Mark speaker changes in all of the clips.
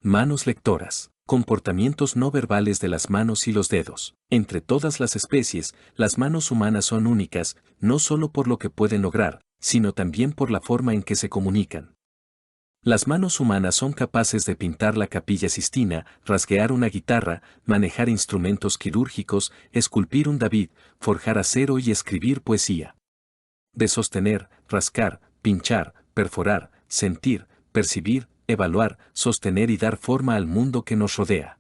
Speaker 1: Manos lectoras. Comportamientos no verbales de las manos y los dedos. Entre todas las especies, las manos humanas son únicas, no solo por lo que pueden lograr, sino también por la forma en que se comunican. Las manos humanas son capaces de pintar la Capilla Sistina, rasguear una guitarra, manejar instrumentos quirúrgicos, esculpir un David, forjar acero y escribir poesía. De sostener, rascar, pinchar, perforar, sentir, percibir, evaluar, sostener y dar forma al mundo que nos rodea.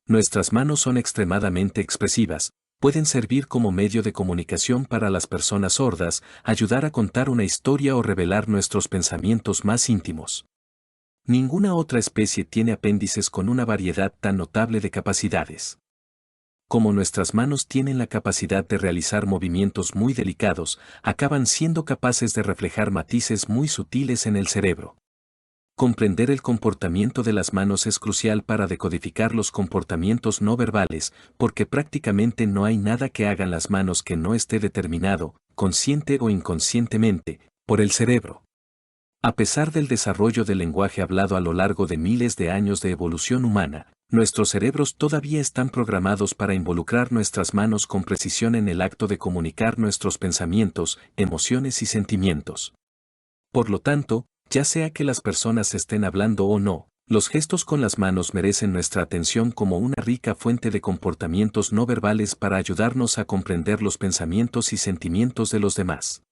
Speaker 1: Nuestras manos son extremadamente expresivas, pueden servir como medio de comunicación para las personas sordas, ayudar a contar una historia o revelar nuestros pensamientos más íntimos. Ninguna otra especie tiene apéndices con una variedad tan notable de capacidades. Como nuestras manos tienen la capacidad de realizar movimientos muy delicados, acaban siendo capaces de reflejar matices muy sutiles en el cerebro. Comprender el comportamiento de las manos es crucial para decodificar los comportamientos no verbales, porque prácticamente no hay nada que hagan las manos que no esté determinado, consciente o inconscientemente, por el cerebro. A pesar del desarrollo del lenguaje hablado a lo largo de miles de años de evolución humana, nuestros cerebros todavía están programados para involucrar nuestras manos con precisión en el acto de comunicar nuestros pensamientos, emociones y sentimientos. Por lo tanto, ya sea que las personas estén hablando o no, los gestos con las manos merecen nuestra atención como una rica fuente de comportamientos no verbales para ayudarnos a comprender los pensamientos y sentimientos de los demás.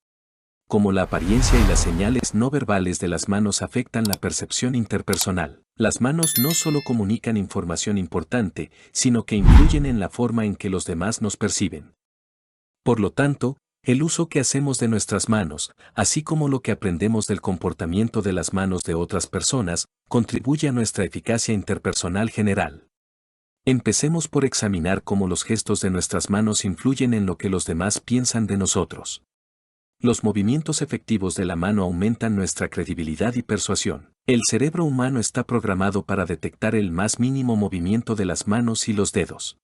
Speaker 1: Como la apariencia y las señales no verbales de las manos afectan la percepción interpersonal, las manos no solo comunican información importante, sino que influyen en la forma en que los demás nos perciben. Por lo tanto, el uso que hacemos de nuestras manos, así como lo que aprendemos del comportamiento de las manos de otras personas, contribuye a nuestra eficacia interpersonal general. Empecemos por examinar cómo los gestos de nuestras manos influyen en lo que los demás piensan de nosotros. Los movimientos efectivos de la mano aumentan nuestra credibilidad y persuasión. El cerebro humano está programado para detectar el más mínimo movimiento de las manos y los dedos.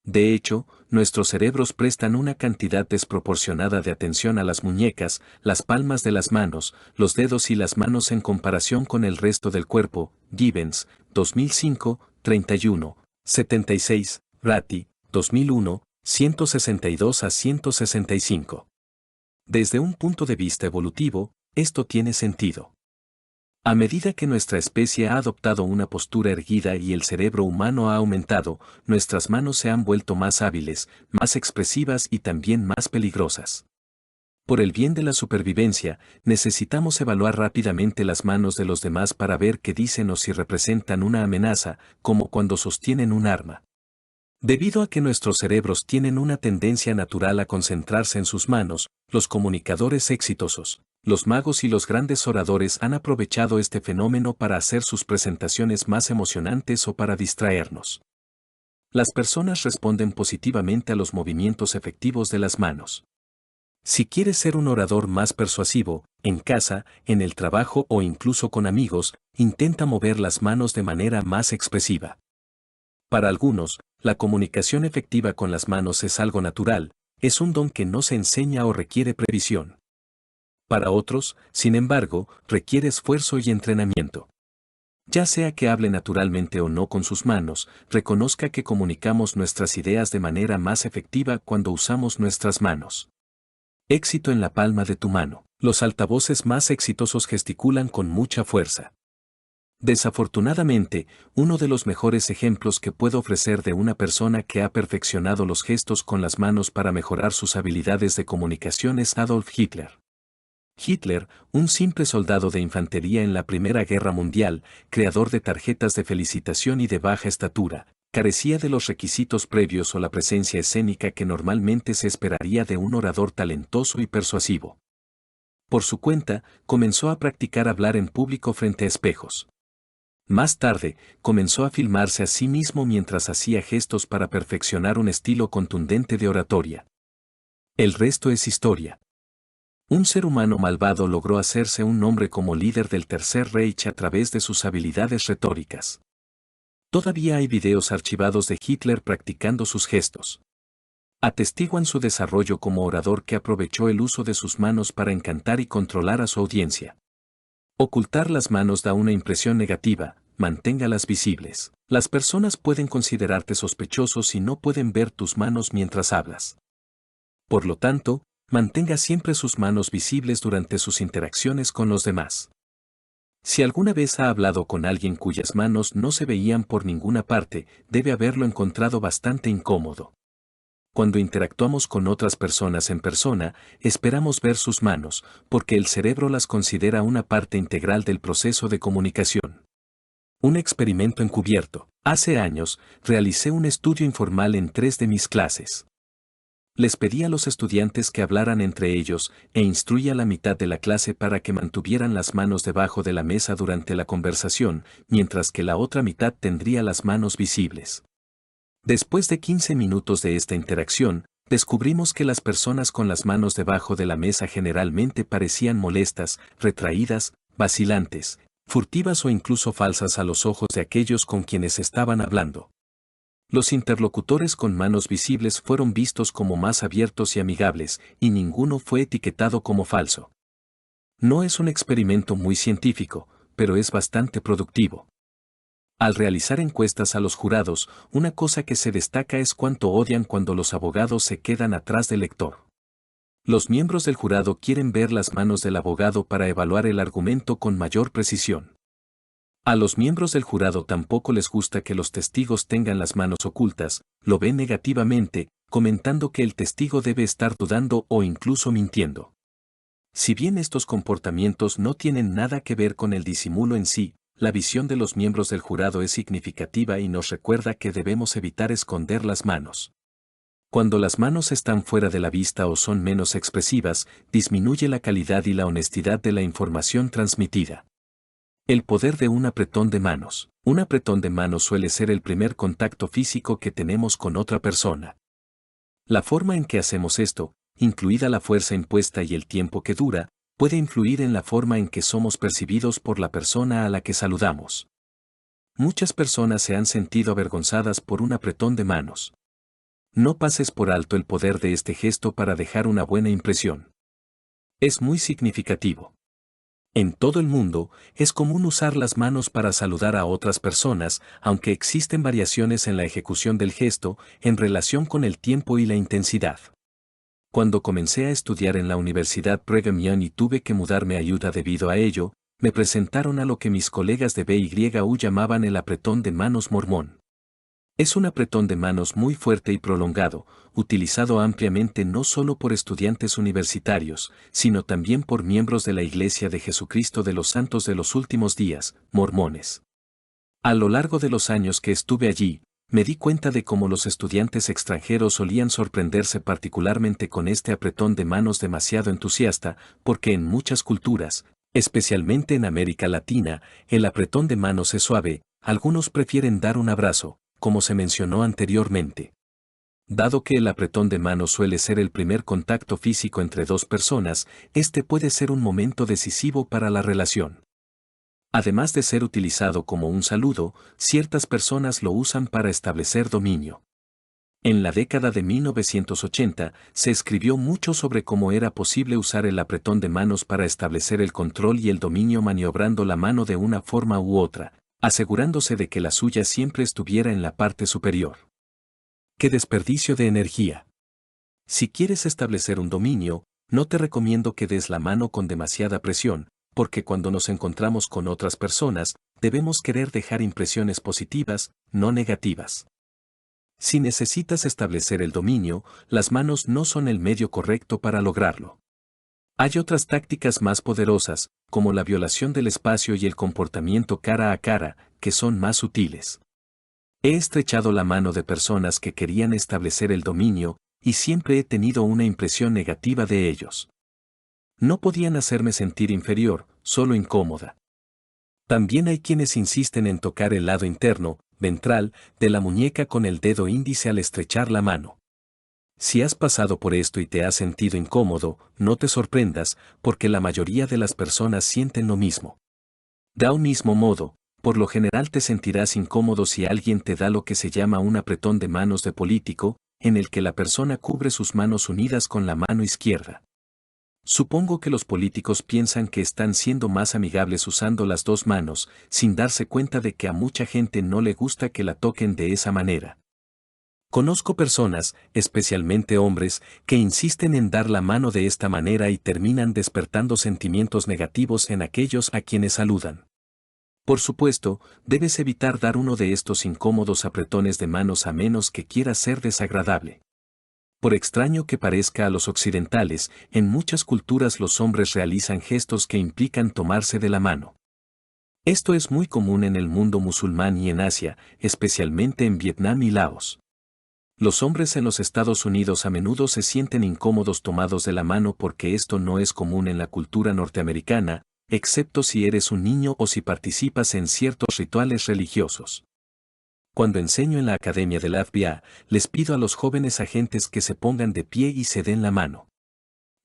Speaker 1: De hecho, nuestros cerebros prestan una cantidad desproporcionada de atención a las muñecas, las palmas de las manos, los dedos y las manos en comparación con el resto del cuerpo. Gibbons, 2005, 31, 76, Ratti, 2001, 162 a 165. Desde un punto de vista evolutivo, esto tiene sentido. A medida que nuestra especie ha adoptado una postura erguida y el cerebro humano ha aumentado, nuestras manos se han vuelto más hábiles, más expresivas y también más peligrosas. Por el bien de la supervivencia, necesitamos evaluar rápidamente las manos de los demás para ver qué dicen o si representan una amenaza, como cuando sostienen un arma. Debido a que nuestros cerebros tienen una tendencia natural a concentrarse en sus manos, los comunicadores exitosos, los magos y los grandes oradores han aprovechado este fenómeno para hacer sus presentaciones más emocionantes o para distraernos. Las personas responden positivamente a los movimientos efectivos de las manos. Si quieres ser un orador más persuasivo, en casa, en el trabajo o incluso con amigos, intenta mover las manos de manera más expresiva. Para algunos, la comunicación efectiva con las manos es algo natural, es un don que no se enseña o requiere previsión. Para otros, sin embargo, requiere esfuerzo y entrenamiento. Ya sea que hable naturalmente o no con sus manos, reconozca que comunicamos nuestras ideas de manera más efectiva cuando usamos nuestras manos. Éxito en la palma de tu mano. Los altavoces más exitosos gesticulan con mucha fuerza. Desafortunadamente, uno de los mejores ejemplos que puedo ofrecer de una persona que ha perfeccionado los gestos con las manos para mejorar sus habilidades de comunicación es Adolf Hitler. Hitler, un simple soldado de infantería en la Primera Guerra Mundial, creador de tarjetas de felicitación y de baja estatura, carecía de los requisitos previos o la presencia escénica que normalmente se esperaría de un orador talentoso y persuasivo. Por su cuenta, comenzó a practicar hablar en público frente a espejos. Más tarde, comenzó a filmarse a sí mismo mientras hacía gestos para perfeccionar un estilo contundente de oratoria. El resto es historia. Un ser humano malvado logró hacerse un nombre como líder del Tercer Reich a través de sus habilidades retóricas. Todavía hay videos archivados de Hitler practicando sus gestos. Atestiguan su desarrollo como orador que aprovechó el uso de sus manos para encantar y controlar a su audiencia. Ocultar las manos da una impresión negativa, manténgalas visibles. Las personas pueden considerarte sospechoso si no pueden ver tus manos mientras hablas. Por lo tanto, mantenga siempre sus manos visibles durante sus interacciones con los demás. Si alguna vez ha hablado con alguien cuyas manos no se veían por ninguna parte, debe haberlo encontrado bastante incómodo. Cuando interactuamos con otras personas en persona, esperamos ver sus manos, porque el cerebro las considera una parte integral del proceso de comunicación. Un experimento encubierto. Hace años, realicé un estudio informal en 3 de mis clases. Les pedí a los estudiantes que hablaran entre ellos e instruí a la mitad de la clase para que mantuvieran las manos debajo de la mesa durante la conversación, mientras que la otra mitad tendría las manos visibles. Después de 15 minutos de esta interacción, descubrimos que las personas con las manos debajo de la mesa generalmente parecían molestas, retraídas, vacilantes, furtivas o incluso falsas a los ojos de aquellos con quienes estaban hablando. Los interlocutores con manos visibles fueron vistos como más abiertos y amigables, y ninguno fue etiquetado como falso. No es un experimento muy científico, pero es bastante productivo. Al realizar encuestas a los jurados, una cosa que se destaca es cuánto odian cuando los abogados se quedan atrás del lector. Los miembros del jurado quieren ver las manos del abogado para evaluar el argumento con mayor precisión. A los miembros del jurado tampoco les gusta que los testigos tengan las manos ocultas, lo ven negativamente, comentando que el testigo debe estar dudando o incluso mintiendo. Si bien estos comportamientos no tienen nada que ver con el disimulo en sí, la visión de los miembros del jurado es significativa y nos recuerda que debemos evitar esconder las manos. Cuando las manos están fuera de la vista o son menos expresivas, disminuye la calidad y la honestidad de la información transmitida. El poder de un apretón de manos. Un apretón de manos suele ser el primer contacto físico que tenemos con otra persona. La forma en que hacemos esto, incluida la fuerza impuesta y el tiempo que dura, puede influir en la forma en que somos percibidos por la persona a la que saludamos. Muchas personas se han sentido avergonzadas por un apretón de manos. No pases por alto el poder de este gesto para dejar una buena impresión. Es muy significativo. En todo el mundo, es común usar las manos para saludar a otras personas, aunque existen variaciones en la ejecución del gesto, en relación con el tiempo y la intensidad. Cuando comencé a estudiar en la Universidad Brigham Young y tuve que mudarme a Utah debido a ello, me presentaron a lo que mis colegas de BYU llamaban el apretón de manos mormón. Es un apretón de manos muy fuerte y prolongado, utilizado ampliamente no solo por estudiantes universitarios, sino también por miembros de la Iglesia de Jesucristo de los Santos de los Últimos Días, mormones. A lo largo de los años que estuve allí, me di cuenta de cómo los estudiantes extranjeros solían sorprenderse particularmente con este apretón de manos demasiado entusiasta, porque en muchas culturas, especialmente en América Latina, el apretón de manos es suave, algunos prefieren dar un abrazo, como se mencionó anteriormente. Dado que el apretón de manos suele ser el primer contacto físico entre dos personas, este puede ser un momento decisivo para la relación. Además de ser utilizado como un saludo, ciertas personas lo usan para establecer dominio. En la década de 1980, se escribió mucho sobre cómo era posible usar el apretón de manos para establecer el control y el dominio maniobrando la mano de una forma u otra, asegurándose de que la suya siempre estuviera en la parte superior. ¡Qué desperdicio de energía! Si quieres establecer un dominio, no te recomiendo que des la mano con demasiada presión, porque cuando nos encontramos con otras personas, debemos querer dejar impresiones positivas, no negativas. Si necesitas establecer el dominio, las manos no son el medio correcto para lograrlo. Hay otras tácticas más poderosas, como la violación del espacio y el comportamiento cara a cara, que son más sutiles. He estrechado la mano de personas que querían establecer el dominio, y siempre he tenido una impresión negativa de ellos. No podían hacerme sentir inferior, solo incómoda. También hay quienes insisten en tocar el lado interno, ventral, de la muñeca con el dedo índice al estrechar la mano. Si has pasado por esto y te has sentido incómodo, no te sorprendas, porque la mayoría de las personas sienten lo mismo. De un mismo modo, por lo general te sentirás incómodo si alguien te da lo que se llama un apretón de manos de político, en el que la persona cubre sus manos unidas con la mano izquierda. Supongo que los políticos piensan que están siendo más amigables usando las dos manos, sin darse cuenta de que a mucha gente no le gusta que la toquen de esa manera. Conozco personas, especialmente hombres, que insisten en dar la mano de esta manera y terminan despertando sentimientos negativos en aquellos a quienes saludan. Por supuesto, debes evitar dar uno de estos incómodos apretones de manos a menos que quieras ser desagradable. Por extraño que parezca a los occidentales, en muchas culturas los hombres realizan gestos que implican tomarse de la mano. Esto es muy común en el mundo musulmán y en Asia, especialmente en Vietnam y Laos. Los hombres en los Estados Unidos a menudo se sienten incómodos tomados de la mano porque esto no es común en la cultura norteamericana, excepto si eres un niño o si participas en ciertos rituales religiosos. Cuando enseño en la academia del FBI, les pido a los jóvenes agentes que se pongan de pie y se den la mano.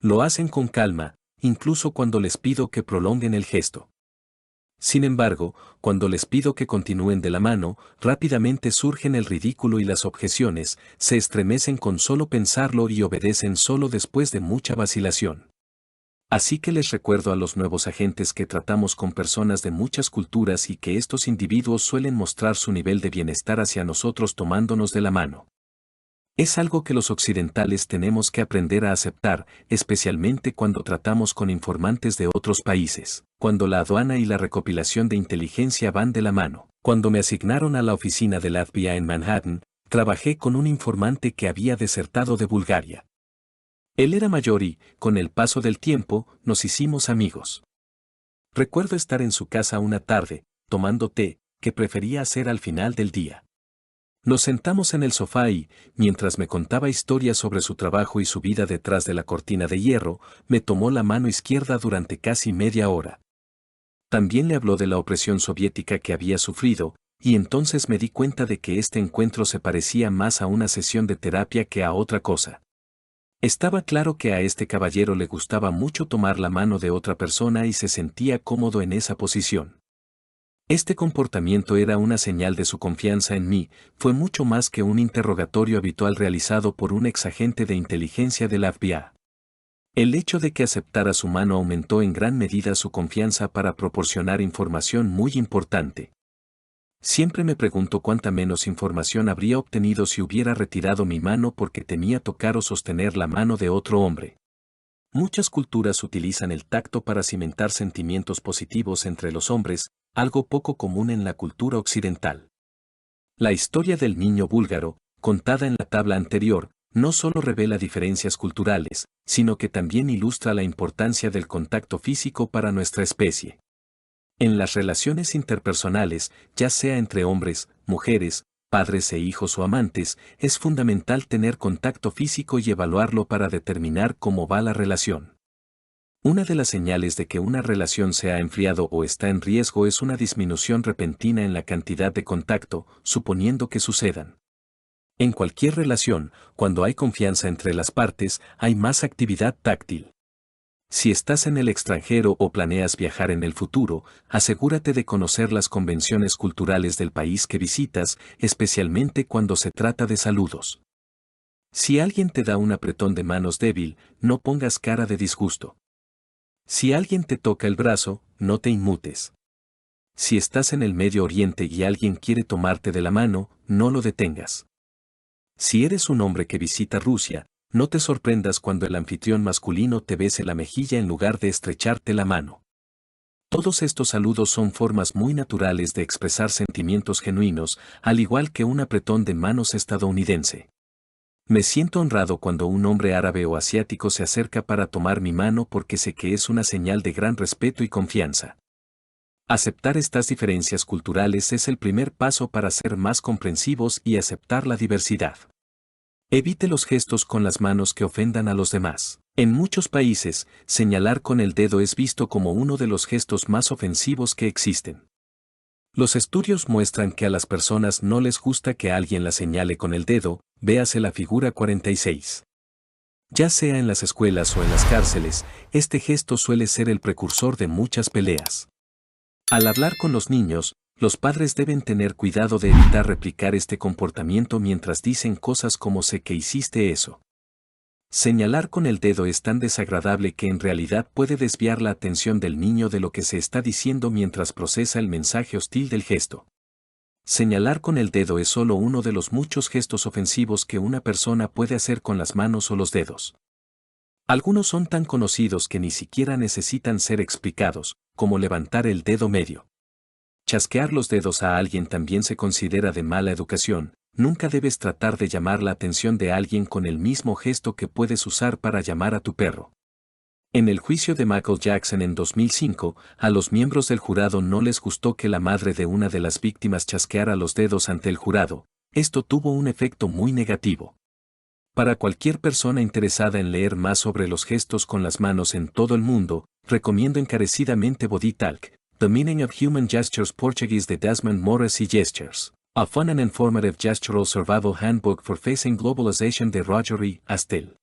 Speaker 1: Lo hacen con calma, incluso cuando les pido que prolonguen el gesto. Sin embargo, cuando les pido que continúen de la mano, rápidamente surgen el ridículo y las objeciones, se estremecen con solo pensarlo y obedecen solo después de mucha vacilación. Así que les recuerdo a los nuevos agentes que tratamos con personas de muchas culturas y que estos individuos suelen mostrar su nivel de bienestar hacia nosotros tomándonos de la mano. Es algo que los occidentales tenemos que aprender a aceptar, especialmente cuando tratamos con informantes de otros países, cuando la aduana y la recopilación de inteligencia van de la mano. Cuando me asignaron a la oficina del FBI en Manhattan, trabajé con un informante que había desertado de Bulgaria. Él era mayor y, con el paso del tiempo, nos hicimos amigos. Recuerdo estar en su casa una tarde, tomando té, que prefería hacer al final del día. Nos sentamos en el sofá y, mientras me contaba historias sobre su trabajo y su vida detrás de la cortina de hierro, me tomó la mano izquierda durante casi media hora. También le habló de la opresión soviética que había sufrido, y entonces me di cuenta de que este encuentro se parecía más a una sesión de terapia que a otra cosa. Estaba claro que a este caballero le gustaba mucho tomar la mano de otra persona y se sentía cómodo en esa posición. Este comportamiento era una señal de su confianza en mí, fue mucho más que un interrogatorio habitual realizado por un exagente de inteligencia del FBI. El hecho de que aceptara su mano aumentó en gran medida su confianza para proporcionar información muy importante. Siempre me pregunto cuánta menos información habría obtenido si hubiera retirado mi mano porque temía tocar o sostener la mano de otro hombre. Muchas culturas utilizan el tacto para cimentar sentimientos positivos entre los hombres, algo poco común en la cultura occidental. La historia del niño búlgaro, contada en la tabla anterior, no solo revela diferencias culturales, sino que también ilustra la importancia del contacto físico para nuestra especie. En las relaciones interpersonales, ya sea entre hombres, mujeres, padres e hijos o amantes, es fundamental tener contacto físico y evaluarlo para determinar cómo va la relación. Una de las señales de que una relación se ha enfriado o está en riesgo es una disminución repentina en la cantidad de contacto, suponiendo que sucedan. En cualquier relación, cuando hay confianza entre las partes, hay más actividad táctil. Si estás en el extranjero o planeas viajar en el futuro, asegúrate de conocer las convenciones culturales del país que visitas, especialmente cuando se trata de saludos. Si alguien te da un apretón de manos débil, no pongas cara de disgusto. Si alguien te toca el brazo, no te inmutes. Si estás en el Medio Oriente y alguien quiere tomarte de la mano, no lo detengas. Si eres un hombre que visita Rusia, no te sorprendas cuando el anfitrión masculino te bese la mejilla en lugar de estrecharte la mano. Todos estos saludos son formas muy naturales de expresar sentimientos genuinos, al igual que un apretón de manos estadounidense. Me siento honrado cuando un hombre árabe o asiático se acerca para tomar mi mano porque sé que es una señal de gran respeto y confianza. Aceptar estas diferencias culturales es el primer paso para ser más comprensivos y aceptar la diversidad. Evite los gestos con las manos que ofendan a los demás. En muchos países, señalar con el dedo es visto como uno de los gestos más ofensivos que existen. Los estudios muestran que a las personas no les gusta que alguien la señale con el dedo, véase la figura 46. Ya sea en las escuelas o en las cárceles, este gesto suele ser el precursor de muchas peleas. Al hablar con los niños, los padres deben tener cuidado de evitar replicar este comportamiento mientras dicen cosas como sé que hiciste eso. Señalar con el dedo es tan desagradable que en realidad puede desviar la atención del niño de lo que se está diciendo mientras procesa el mensaje hostil del gesto. Señalar con el dedo es solo uno de los muchos gestos ofensivos que una persona puede hacer con las manos o los dedos. Algunos son tan conocidos que ni siquiera necesitan ser explicados, como levantar el dedo medio. Chasquear los dedos a alguien también se considera de mala educación. Nunca debes tratar de llamar la atención de alguien con el mismo gesto que puedes usar para llamar a tu perro. En el juicio de Michael Jackson en 2005, a los miembros del jurado no les gustó que la madre de una de las víctimas chasqueara los dedos ante el jurado. Esto tuvo un efecto muy negativo. Para cualquier persona interesada en leer más sobre los gestos con las manos en todo el mundo, recomiendo encarecidamente Body Talk, The Meaning of Human Gestures Portuguese de Desmond Morris y Gestures, A Fun and Informative Gestural Survival Handbook for Facing Globalization de Roger E. Astel.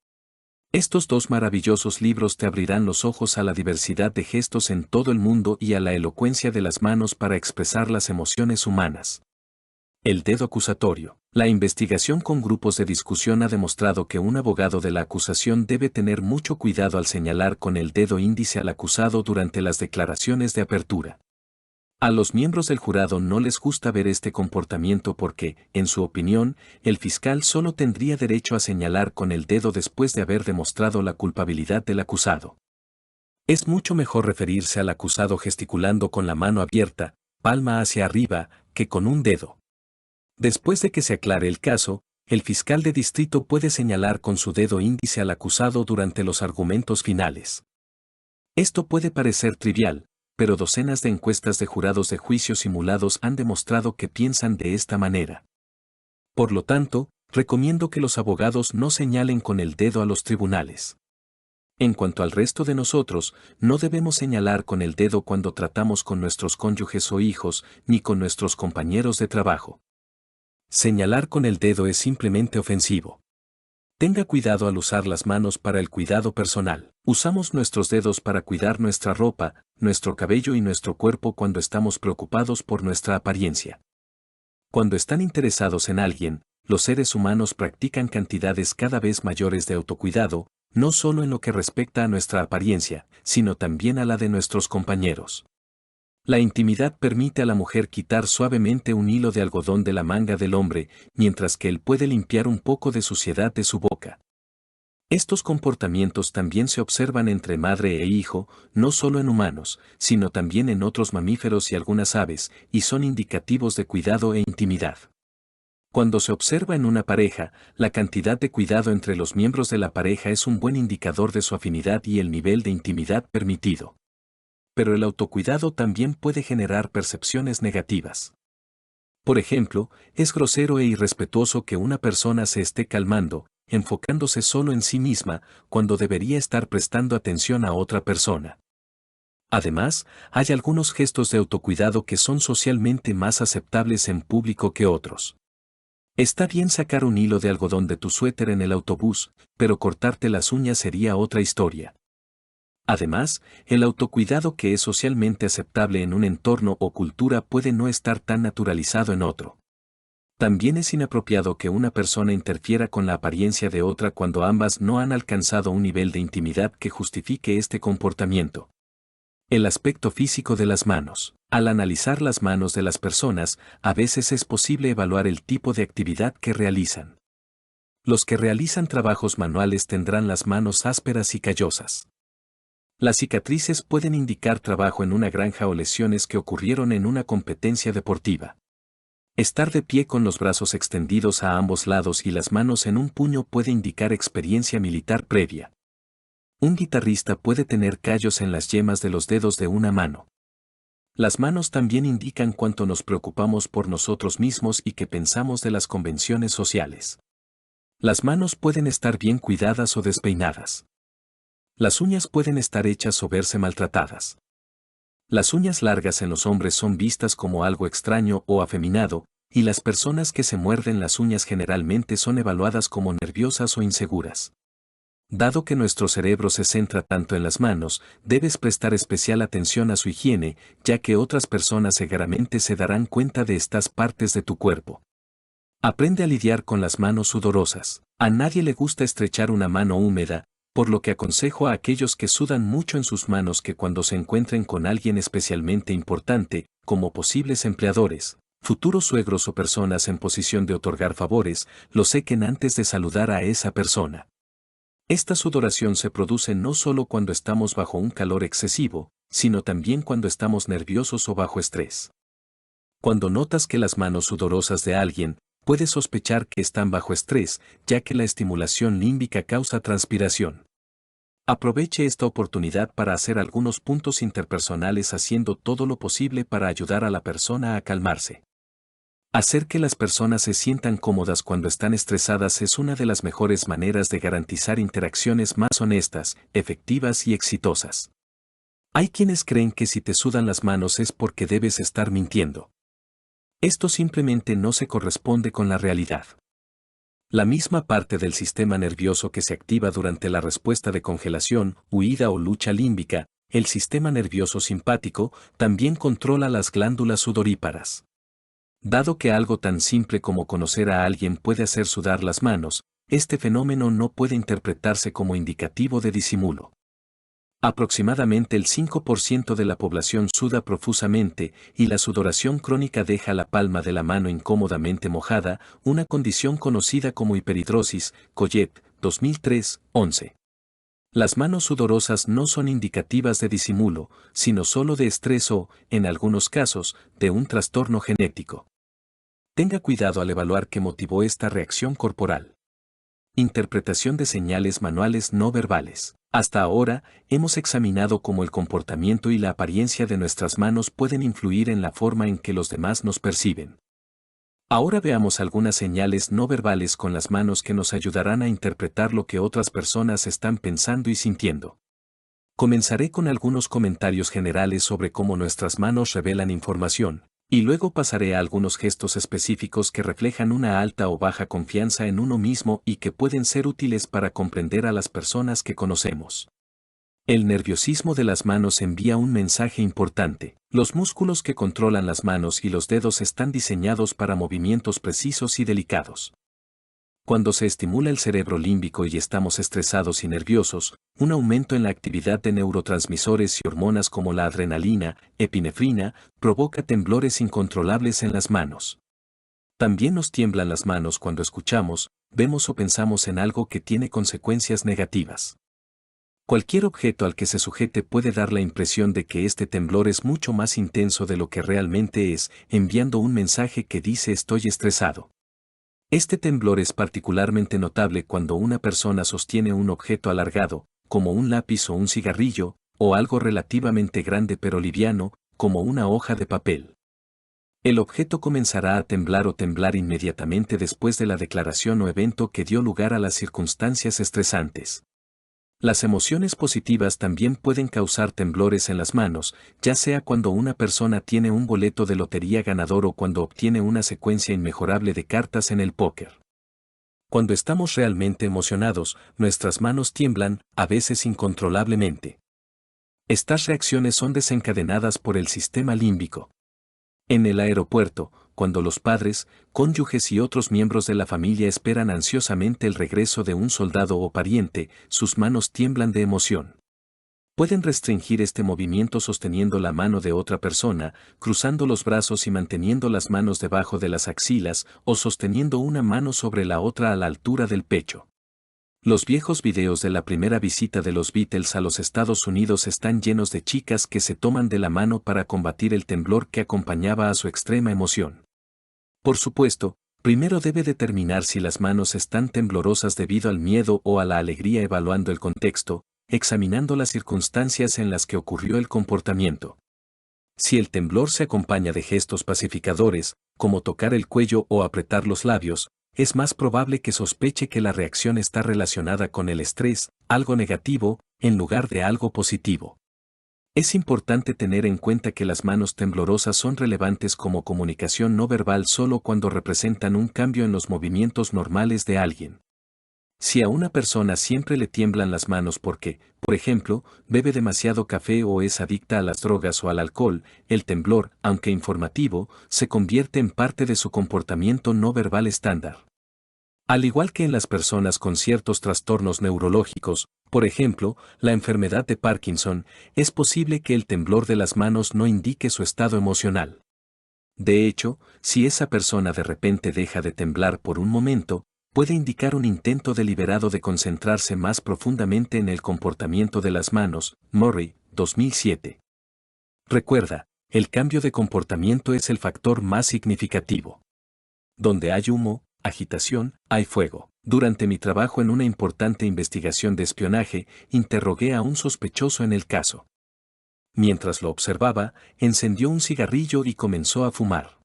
Speaker 1: Estos dos maravillosos libros te abrirán los ojos a la diversidad de gestos en todo el mundo y a la elocuencia de las manos para expresar las emociones humanas. El dedo acusatorio. La investigación con grupos de discusión ha demostrado que un abogado de la acusación debe tener mucho cuidado al señalar con el dedo índice al acusado durante las declaraciones de apertura. A los miembros del jurado no les gusta ver este comportamiento porque, en su opinión, el fiscal solo tendría derecho a señalar con el dedo después de haber demostrado la culpabilidad del acusado. Es mucho mejor referirse al acusado gesticulando con la mano abierta, palma hacia arriba, que con un dedo. Después de que se aclare el caso, el fiscal de distrito puede señalar con su dedo índice al acusado durante los argumentos finales. Esto puede parecer trivial, pero docenas de encuestas de jurados de juicios simulados han demostrado que piensan de esta manera. Por lo tanto, recomiendo que los abogados no señalen con el dedo a los tribunales. En cuanto al resto de nosotros, no debemos señalar con el dedo cuando tratamos con nuestros cónyuges o hijos, ni con nuestros compañeros de trabajo. Señalar con el dedo es simplemente ofensivo. Tenga cuidado al usar las manos para el cuidado personal. Usamos nuestros dedos para cuidar nuestra ropa, nuestro cabello y nuestro cuerpo cuando estamos preocupados por nuestra apariencia. Cuando están interesados en alguien, los seres humanos practican cantidades cada vez mayores de autocuidado, no solo en lo que respecta a nuestra apariencia, sino también a la de nuestros compañeros. La intimidad permite a la mujer quitar suavemente un hilo de algodón de la manga del hombre, mientras que él puede limpiar un poco de suciedad de su boca. Estos comportamientos también se observan entre madre e hijo, no solo en humanos, sino también en otros mamíferos y algunas aves, y son indicativos de cuidado e intimidad. Cuando se observa en una pareja, la cantidad de cuidado entre los miembros de la pareja es un buen indicador de su afinidad y el nivel de intimidad permitido. Pero el autocuidado también puede generar percepciones negativas. Por ejemplo, es grosero e irrespetuoso que una persona se esté calmando, enfocándose solo en sí misma, cuando debería estar prestando atención a otra persona. Además, hay algunos gestos de autocuidado que son socialmente más aceptables en público que otros. Está bien sacar un hilo de algodón de tu suéter en el autobús, pero cortarte las uñas sería otra historia. Además, el autocuidado que es socialmente aceptable en un entorno o cultura puede no estar tan naturalizado en otro. También es inapropiado que una persona interfiera con la apariencia de otra cuando ambas no han alcanzado un nivel de intimidad que justifique este comportamiento. El aspecto físico de las manos. Al analizar las manos de las personas, a veces es posible evaluar el tipo de actividad que realizan. Los que realizan trabajos manuales tendrán las manos ásperas y callosas. Las cicatrices pueden indicar trabajo en una granja o lesiones que ocurrieron en una competencia deportiva. Estar de pie con los brazos extendidos a ambos lados y las manos en un puño puede indicar experiencia militar previa. Un guitarrista puede tener callos en las yemas de los dedos de una mano. Las manos también indican cuánto nos preocupamos por nosotros mismos y qué pensamos de las convenciones sociales. Las manos pueden estar bien cuidadas o despeinadas. Las uñas pueden estar hechas o verse maltratadas. Las uñas largas en los hombres son vistas como algo extraño o afeminado, y las personas que se muerden las uñas generalmente son evaluadas como nerviosas o inseguras. Dado que nuestro cerebro se centra tanto en las manos, debes prestar especial atención a su higiene, ya que otras personas seguramente se darán cuenta de estas partes de tu cuerpo. Aprende a lidiar con las manos sudorosas. A nadie le gusta estrechar una mano húmeda, por lo que aconsejo a aquellos que sudan mucho en sus manos que cuando se encuentren con alguien especialmente importante, como posibles empleadores, futuros suegros o personas en posición de otorgar favores, lo sequen antes de saludar a esa persona. Esta sudoración se produce no solo cuando estamos bajo un calor excesivo, sino también cuando estamos nerviosos o bajo estrés. Cuando notas que las manos sudorosas de alguien, puedes sospechar que están bajo estrés, ya que la estimulación límbica causa transpiración. Aproveche esta oportunidad para hacer algunos puntos interpersonales haciendo todo lo posible para ayudar a la persona a calmarse. Hacer que las personas se sientan cómodas cuando están estresadas es una de las mejores maneras de garantizar interacciones más honestas, efectivas y exitosas. Hay quienes creen que si te sudan las manos es porque debes estar mintiendo. Esto simplemente no se corresponde con la realidad. La misma parte del sistema nervioso que se activa durante la respuesta de congelación, huida o lucha límbica, el sistema nervioso simpático, también controla las glándulas sudoríparas. Dado que algo tan simple como conocer a alguien puede hacer sudar las manos, este fenómeno no puede interpretarse como indicativo de disimulo. Aproximadamente el 5% de la población suda profusamente y la sudoración crónica deja la palma de la mano incómodamente mojada, una condición conocida como hiperhidrosis, Collet, 2003, 11. Las manos sudorosas no son indicativas de disimulo, sino solo de estrés o, en algunos casos, de un trastorno genético. Tenga cuidado al evaluar qué motivó esta reacción corporal. Interpretación de señales manuales no verbales. Hasta ahora, hemos examinado cómo el comportamiento y la apariencia de nuestras manos pueden influir en la forma en que los demás nos perciben. Ahora veamos algunas señales no verbales con las manos que nos ayudarán a interpretar lo que otras personas están pensando y sintiendo. Comenzaré con algunos comentarios generales sobre cómo nuestras manos revelan información, y luego pasaré a algunos gestos específicos que reflejan una alta o baja confianza en uno mismo y que pueden ser útiles para comprender a las personas que conocemos. El nerviosismo de las manos envía un mensaje importante. Los músculos que controlan las manos y los dedos están diseñados para movimientos precisos y delicados. Cuando se estimula el cerebro límbico y estamos estresados y nerviosos, un aumento en la actividad de neurotransmisores y hormonas como la adrenalina, epinefrina, provoca temblores incontrolables en las manos. También nos tiemblan las manos cuando escuchamos, vemos o pensamos en algo que tiene consecuencias negativas. Cualquier objeto al que se sujete puede dar la impresión de que este temblor es mucho más intenso de lo que realmente es, enviando un mensaje que dice estoy estresado. Este temblor es particularmente notable cuando una persona sostiene un objeto alargado, como un lápiz o un cigarrillo, o algo relativamente grande pero liviano, como una hoja de papel. El objeto comenzará a temblar o temblar inmediatamente después de la declaración o evento que dio lugar a las circunstancias estresantes. Las emociones positivas también pueden causar temblores en las manos, ya sea cuando una persona tiene un boleto de lotería ganador o cuando obtiene una secuencia inmejorable de cartas en el póker. Cuando estamos realmente emocionados, nuestras manos tiemblan, a veces incontrolablemente. Estas reacciones son desencadenadas por el sistema límbico. En el aeropuerto, cuando los padres, cónyuges y otros miembros de la familia esperan ansiosamente el regreso de un soldado o pariente, sus manos tiemblan de emoción. Pueden restringir este movimiento sosteniendo la mano de otra persona, cruzando los brazos y manteniendo las manos debajo de las axilas o sosteniendo una mano sobre la otra a la altura del pecho. Los viejos videos de la primera visita de los Beatles a los Estados Unidos están llenos de chicas que se toman de la mano para combatir el temblor que acompañaba a su extrema emoción. Por supuesto, primero debe determinar si las manos están temblorosas debido al miedo o a la alegría evaluando el contexto, examinando las circunstancias en las que ocurrió el comportamiento. Si el temblor se acompaña de gestos pacificadores, como tocar el cuello o apretar los labios, es más probable que sospeche que la reacción está relacionada con el estrés, algo negativo, en lugar de algo positivo. Es importante tener en cuenta que las manos temblorosas son relevantes como comunicación no verbal solo cuando representan un cambio en los movimientos normales de alguien. Si a una persona siempre le tiemblan las manos porque, por ejemplo, bebe demasiado café o es adicta a las drogas o al alcohol, el temblor, aunque informativo, se convierte en parte de su comportamiento no verbal estándar. Al igual que en las personas con ciertos trastornos neurológicos, por ejemplo, la enfermedad de Parkinson, es posible que el temblor de las manos no indique su estado emocional. De hecho, si esa persona de repente deja de temblar por un momento, puede indicar un intento deliberado de concentrarse más profundamente en el comportamiento de las manos. Murray, 2007. Recuerda, el cambio de comportamiento es el factor más significativo. Donde hay humo, agitación, hay fuego. Durante mi trabajo en una importante investigación de espionaje, interrogué a un sospechoso en el caso. Mientras lo observaba, encendió un cigarrillo y comenzó a fumar.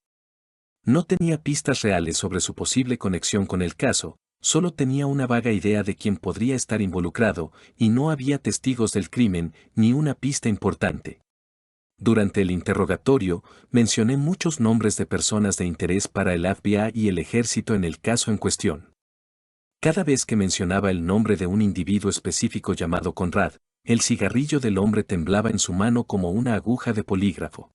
Speaker 1: No tenía pistas reales sobre su posible conexión con el caso, solo tenía una vaga idea de quién podría estar involucrado, y no había testigos del crimen ni una pista importante. Durante el interrogatorio, mencioné muchos nombres de personas de interés para el FBI y el ejército en el caso en cuestión. Cada vez que mencionaba el nombre de un individuo específico llamado Conrad, el cigarrillo del hombre temblaba en su mano como una aguja de polígrafo.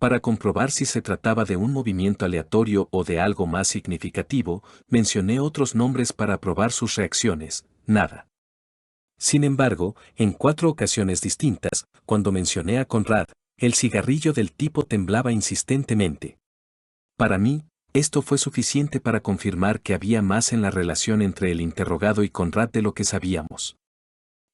Speaker 1: Para comprobar si se trataba de un movimiento aleatorio o de algo más significativo, mencioné otros nombres para probar sus reacciones, nada. Sin embargo, en 4 ocasiones distintas, cuando mencioné a Conrad, el cigarrillo del tipo temblaba insistentemente. Para mí, esto fue suficiente para confirmar que había más en la relación entre el interrogado y Conrad de lo que sabíamos.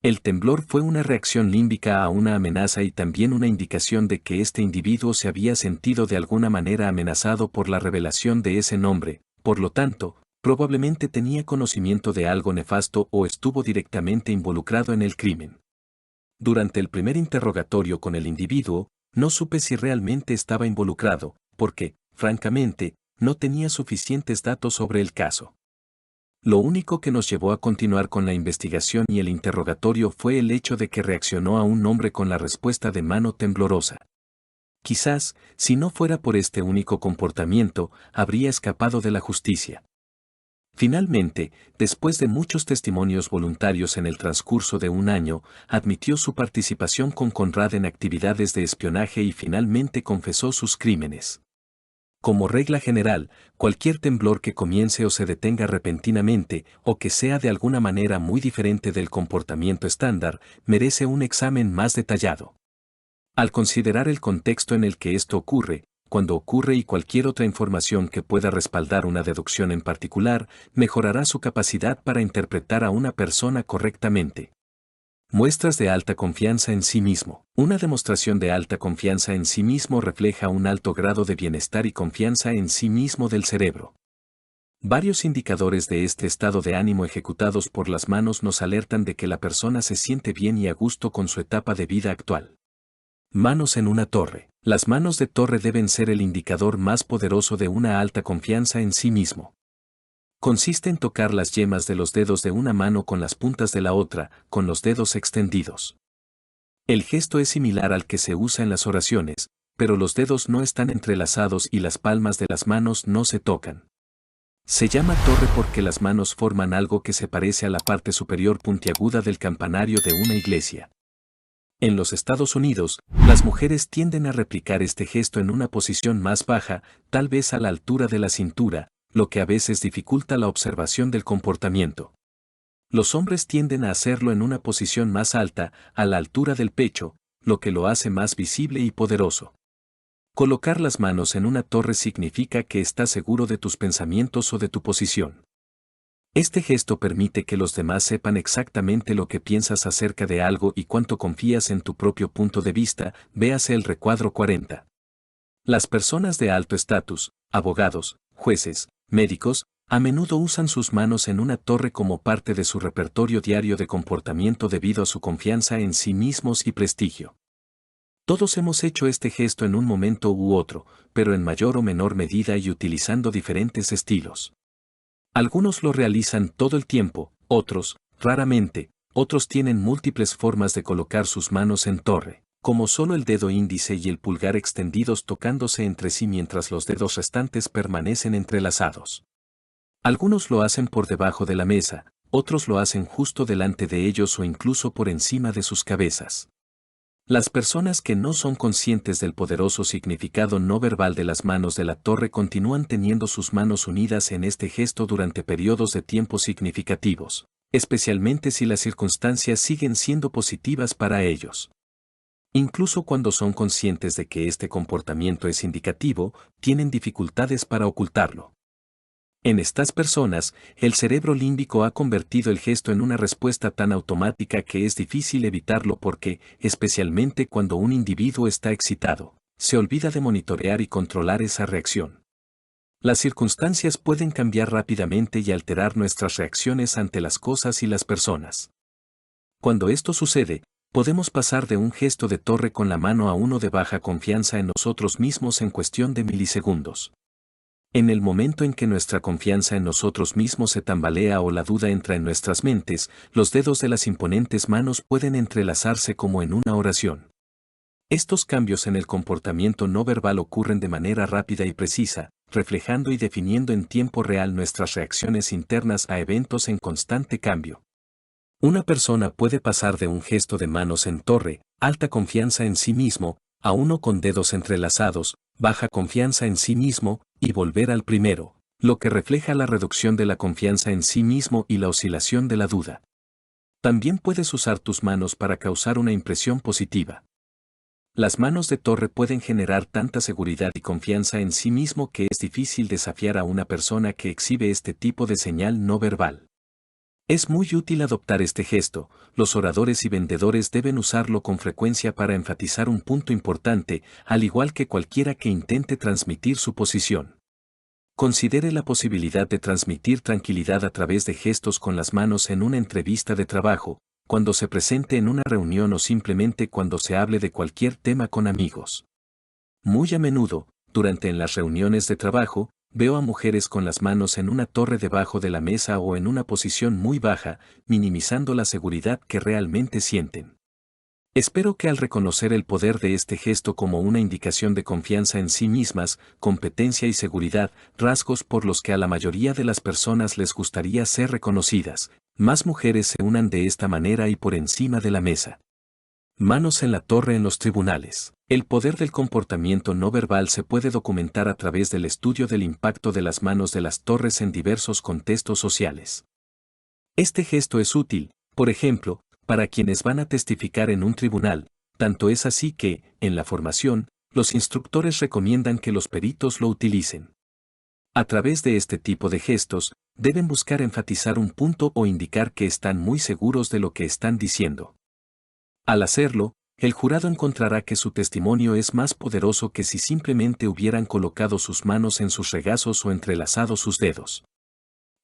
Speaker 1: El temblor fue una reacción límbica a una amenaza y también una indicación de que este individuo se había sentido de alguna manera amenazado por la revelación de ese nombre, por lo tanto, probablemente tenía conocimiento de algo nefasto o estuvo directamente involucrado en el crimen. Durante el primer interrogatorio con el individuo, no supe si realmente estaba involucrado, porque, francamente, no tenía suficientes datos sobre el caso. Lo único que nos llevó a continuar con la investigación y el interrogatorio fue el hecho de que reaccionó a un nombre con la respuesta de mano temblorosa. Quizás, si no fuera por este único comportamiento, habría escapado de la justicia. Finalmente, después de muchos testimonios voluntarios en el transcurso de un año, admitió su participación con Conrad en actividades de espionaje y finalmente confesó sus crímenes. Como regla general, cualquier temblor que comience o se detenga repentinamente, o que sea de alguna manera muy diferente del comportamiento estándar, merece un examen más detallado. Al considerar el contexto en el que esto ocurre, cuando ocurre y cualquier otra información que pueda respaldar una deducción en particular, mejorará su capacidad para interpretar a una persona correctamente. Muestras de alta confianza en sí mismo. Una demostración de alta confianza en sí mismo refleja un alto grado de bienestar y confianza en sí mismo del cerebro. Varios indicadores de este estado de ánimo ejecutados por las manos nos alertan de que la persona se siente bien y a gusto con su etapa de vida actual. Manos en una torre. Las manos de torre deben ser el indicador más poderoso de una alta confianza en sí mismo. Consiste en tocar las yemas de los dedos de una mano con las puntas de la otra, con los dedos extendidos. El gesto es similar al que se usa en las oraciones, pero los dedos no están entrelazados y las palmas de las manos no se tocan. Se llama torre porque las manos forman algo que se parece a la parte superior puntiaguda del campanario de una iglesia. En los Estados Unidos, las mujeres tienden a replicar este gesto en una posición más baja, tal vez a la altura de la cintura, lo que a veces dificulta la observación del comportamiento. Los hombres tienden a hacerlo en una posición más alta, a la altura del pecho, lo que lo hace más visible y poderoso. Colocar las manos en una torre significa que estás seguro de tus pensamientos o de tu posición. Este gesto permite que los demás sepan exactamente lo que piensas acerca de algo y cuánto confías en tu propio punto de vista, véase el recuadro 40. Las personas de alto estatus, abogados, jueces, médicos, a menudo usan sus manos en una torre como parte de su repertorio diario de comportamiento debido a su confianza en sí mismos y prestigio. Todos hemos hecho este gesto en un momento u otro, pero en mayor o menor medida y utilizando diferentes estilos. Algunos lo realizan todo el tiempo, otros, raramente, otros tienen múltiples formas de colocar sus manos en torre, como solo el dedo índice y el pulgar extendidos tocándose entre sí mientras los dedos restantes permanecen entrelazados. Algunos lo hacen por debajo de la mesa, otros lo hacen justo delante de ellos o incluso por encima de sus cabezas. Las personas que no son conscientes del poderoso significado no verbal de las manos de la torre continúan teniendo sus manos unidas en este gesto durante periodos de tiempo significativos, especialmente si las circunstancias siguen siendo positivas para ellos. Incluso cuando son conscientes de que este comportamiento es indicativo, tienen dificultades para ocultarlo. En estas personas, el cerebro límbico ha convertido el gesto en una respuesta tan automática que es difícil evitarlo porque, especialmente cuando un individuo está excitado, se olvida de monitorear y controlar esa reacción. Las circunstancias pueden cambiar rápidamente y alterar nuestras reacciones ante las cosas y las personas. Cuando esto sucede, podemos pasar de un gesto de torre con la mano a uno de baja confianza en nosotros mismos en cuestión de milisegundos. En el momento en que nuestra confianza en nosotros mismos se tambalea o la duda entra en nuestras mentes, los dedos de las imponentes manos pueden entrelazarse como en una oración. Estos cambios en el comportamiento no verbal ocurren de manera rápida y precisa, reflejando y definiendo en tiempo real nuestras reacciones internas a eventos en constante cambio. Una persona puede pasar de un gesto de manos en torre, alta confianza en sí mismo, a uno con dedos entrelazados, baja confianza en sí mismo, y volver al primero, lo que refleja la reducción de la confianza en sí mismo y la oscilación de la duda. También puedes usar tus manos para causar una impresión positiva. Las manos de torre pueden generar tanta seguridad y confianza en sí mismo que es difícil desafiar a una persona que exhibe este tipo de señal no verbal. Es muy útil adoptar este gesto, los oradores y vendedores deben usarlo con frecuencia para enfatizar un punto importante, al igual que cualquiera que intente transmitir su posición. Considere la posibilidad de transmitir tranquilidad a través de gestos con las manos en una entrevista de trabajo, cuando se presente en una reunión o simplemente cuando se hable de cualquier tema con amigos. Muy a menudo, durante en las reuniones de trabajo, veo a mujeres con las manos en una torre debajo de la mesa o en una posición muy baja, minimizando la seguridad que realmente sienten. Espero que al reconocer el poder de este gesto como una indicación de confianza en sí mismas, competencia y seguridad, rasgos por los que a la mayoría de las personas les gustaría ser reconocidas, más mujeres se unan de esta manera y por encima de la mesa. Manos en la torre en los tribunales. El poder del comportamiento no verbal se puede documentar a través del estudio del impacto de las manos de las torres en diversos contextos sociales. Este gesto es útil, por ejemplo, para quienes van a testificar en un tribunal, tanto es así que, en la formación, los instructores recomiendan que los peritos lo utilicen. A través de este tipo de gestos, deben buscar enfatizar un punto o indicar que están muy seguros de lo que están diciendo. Al hacerlo, el jurado encontrará que su testimonio es más poderoso que si simplemente hubieran colocado sus manos en sus regazos o entrelazado sus dedos.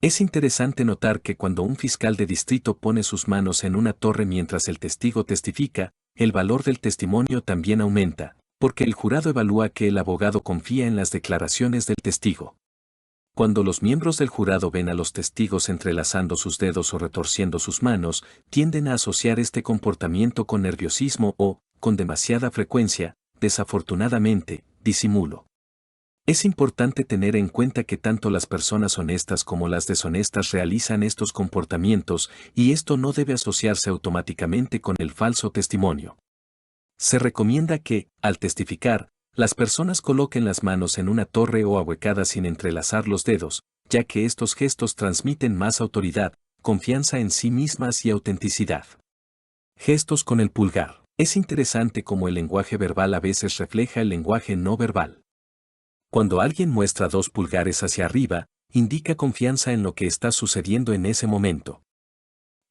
Speaker 1: Es interesante notar que cuando un fiscal de distrito pone sus manos en una torre mientras el testigo testifica, el valor del testimonio también aumenta, porque el jurado evalúa que el abogado confía en las declaraciones del testigo. Cuando los miembros del jurado ven a los testigos entrelazando sus dedos o retorciendo sus manos, tienden a asociar este comportamiento con nerviosismo o, con demasiada frecuencia, desafortunadamente, disimulo. Es importante tener en cuenta que tanto las personas honestas como las deshonestas realizan estos comportamientos y esto no debe asociarse automáticamente con el falso testimonio. Se recomienda que, al testificar, las personas coloquen las manos en una torre o ahuecadas sin entrelazar los dedos, ya que estos gestos transmiten más autoridad, confianza en sí mismas y autenticidad. Gestos con el pulgar. Es interesante cómo el lenguaje verbal a veces refleja el lenguaje no verbal. Cuando alguien muestra dos pulgares hacia arriba, indica confianza en lo que está sucediendo en ese momento.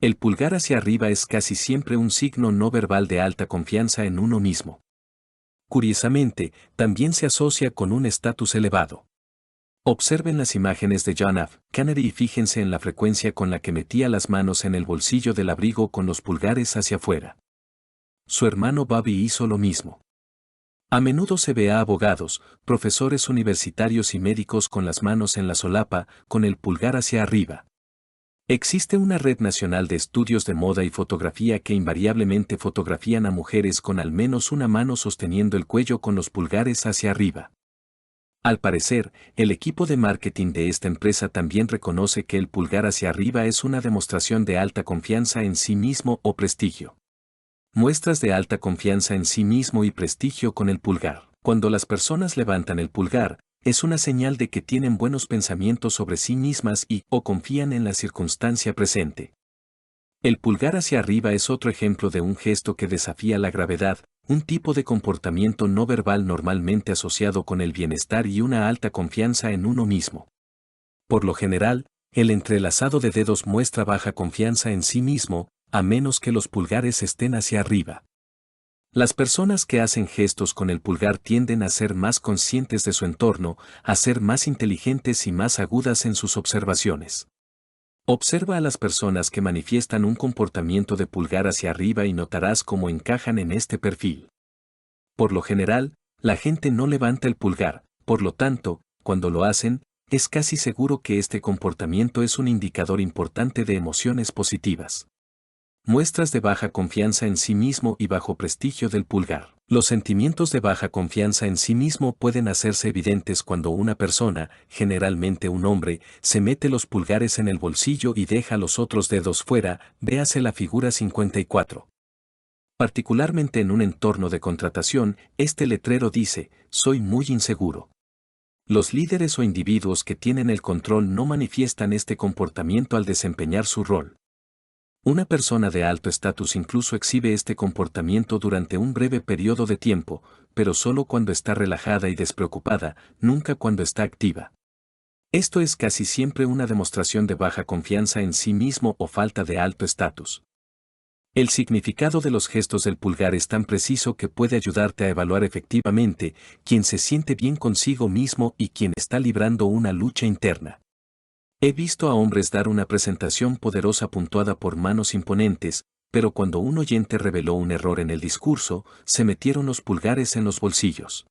Speaker 1: El pulgar hacia arriba es casi siempre un signo no verbal de alta confianza en uno mismo. Curiosamente, también se asocia con un estatus elevado. Observen las imágenes de John F. Kennedy y fíjense en la frecuencia con la que metía las manos en el bolsillo del abrigo con los pulgares hacia afuera. Su hermano Bobby hizo lo mismo. A menudo se ve a abogados, profesores universitarios y médicos con las manos en la solapa, con el pulgar hacia arriba. Existe una red nacional de estudios de moda y fotografía que invariablemente fotografían a mujeres con al menos una mano sosteniendo el cuello con los pulgares hacia arriba. Al parecer, el equipo de marketing de esta empresa también reconoce que el pulgar hacia arriba es una demostración de alta confianza en sí mismo o prestigio. Muestras de alta confianza en sí mismo y prestigio con el pulgar. Cuando las personas levantan el pulgar, es una señal de que tienen buenos pensamientos sobre sí mismas y o confían en la circunstancia presente. El pulgar hacia arriba es otro ejemplo de un gesto que desafía la gravedad, un tipo de comportamiento no verbal normalmente asociado con el bienestar y una alta confianza en uno mismo. Por lo general, el entrelazado de dedos muestra baja confianza en sí mismo, a menos que los pulgares estén hacia arriba. Las personas que hacen gestos con el pulgar tienden a ser más conscientes de su entorno, a ser más inteligentes y más agudas en sus observaciones. Observa a las personas que manifiestan un comportamiento de pulgar hacia arriba y notarás cómo encajan en este perfil. Por lo general, la gente no levanta el pulgar, por lo tanto, cuando lo hacen, es casi seguro que este comportamiento es un indicador importante de emociones positivas. Muestras de baja confianza en sí mismo y bajo prestigio del pulgar. Los sentimientos de baja confianza en sí mismo pueden hacerse evidentes cuando una persona, generalmente un hombre, se mete los pulgares en el bolsillo y deja los otros dedos fuera, véase la figura 54. Particularmente en un entorno de contratación, este letrero dice, soy muy inseguro. Los líderes o individuos que tienen el control no manifiestan este comportamiento al desempeñar su rol. Una persona de alto estatus incluso exhibe este comportamiento durante un breve periodo de tiempo, pero solo cuando está relajada y despreocupada, nunca cuando está activa. Esto es casi siempre una demostración de baja confianza en sí mismo o falta de alto estatus. El significado de los gestos del pulgar es tan preciso que puede ayudarte a evaluar efectivamente quién se siente bien consigo mismo y quién está librando una lucha interna. He visto a hombres dar una presentación poderosa puntuada por manos imponentes, pero cuando un oyente reveló un error en el discurso, se metieron los pulgares en los bolsillos.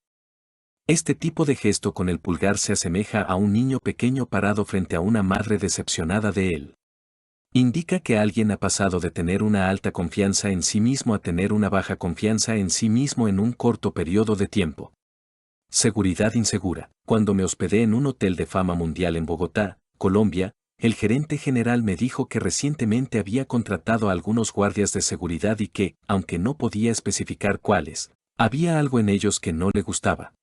Speaker 1: Este tipo de gesto con el pulgar se asemeja a un niño pequeño parado frente a una madre decepcionada de él. Indica que alguien ha pasado de tener una alta confianza en sí mismo a tener una baja confianza en sí mismo en un corto periodo de tiempo. Seguridad insegura. Cuando me hospedé en un hotel de fama mundial en Bogotá, Colombia, el gerente general me dijo que recientemente había contratado a algunos guardias de seguridad y que, aunque no podía especificar cuáles, había algo en ellos que no le gustaba.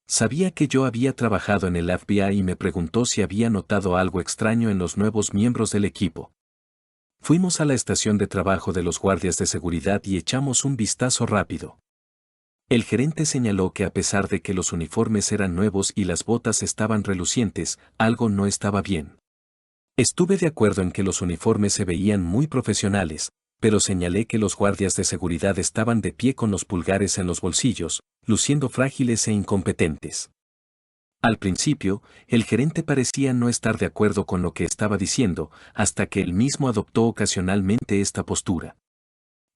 Speaker 1: Sabía que yo había trabajado en el FBI y me preguntó si había notado algo extraño en los nuevos miembros del equipo. Fuimos a la estación de trabajo de los guardias de seguridad y echamos un vistazo rápido. El gerente señaló que a pesar de que los uniformes eran nuevos y las botas estaban relucientes, algo no estaba bien. Estuve de acuerdo en que los uniformes se veían muy profesionales, pero señalé que los guardias de seguridad estaban de pie con los pulgares en los bolsillos, luciendo frágiles e incompetentes. Al principio, el gerente parecía no estar de acuerdo con lo que estaba diciendo, hasta que él mismo adoptó ocasionalmente esta postura.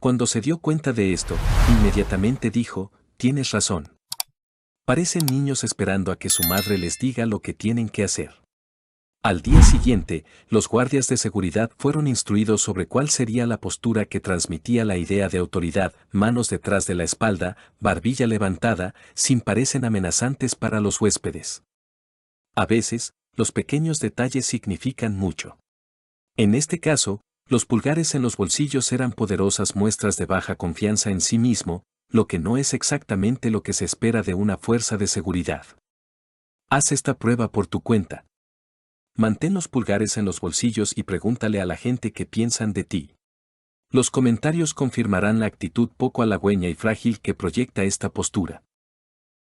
Speaker 1: Cuando se dio cuenta de esto, inmediatamente dijo, tienes razón. Parecen niños esperando a que su madre les diga lo que tienen que hacer. Al día siguiente, los guardias de seguridad fueron instruidos sobre cuál sería la postura que transmitía la idea de autoridad, manos detrás de la espalda, barbilla levantada, sin parecen amenazantes para los huéspedes. A veces, los pequeños detalles significan mucho. En este caso, los pulgares en los bolsillos eran poderosas muestras de baja confianza en sí mismo, lo que no es exactamente lo que se espera de una fuerza de seguridad. Haz esta prueba por tu cuenta. Mantén los pulgares en los bolsillos y pregúntale a la gente qué piensan de ti. Los comentarios confirmarán la actitud poco halagüeña y frágil que proyecta esta postura.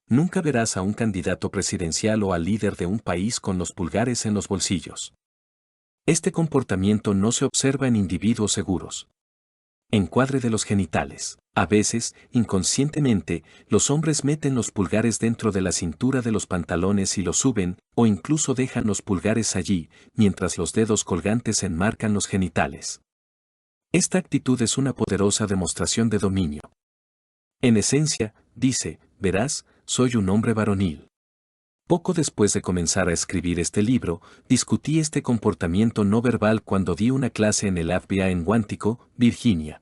Speaker 1: Nunca verás a un candidato presidencial o al líder de un país con los pulgares en los bolsillos. Este comportamiento no se observa en individuos seguros. Encuadre de los genitales. A veces, inconscientemente, los hombres meten los pulgares dentro de la cintura de los pantalones y los suben, o incluso dejan los pulgares allí, mientras los dedos colgantes enmarcan los genitales. Esta actitud es una poderosa demostración de dominio. En esencia, dice, verás, soy un hombre varonil. Poco después de comenzar a escribir este libro, discutí este comportamiento no verbal cuando di una clase en el FBI en Quantico, Virginia.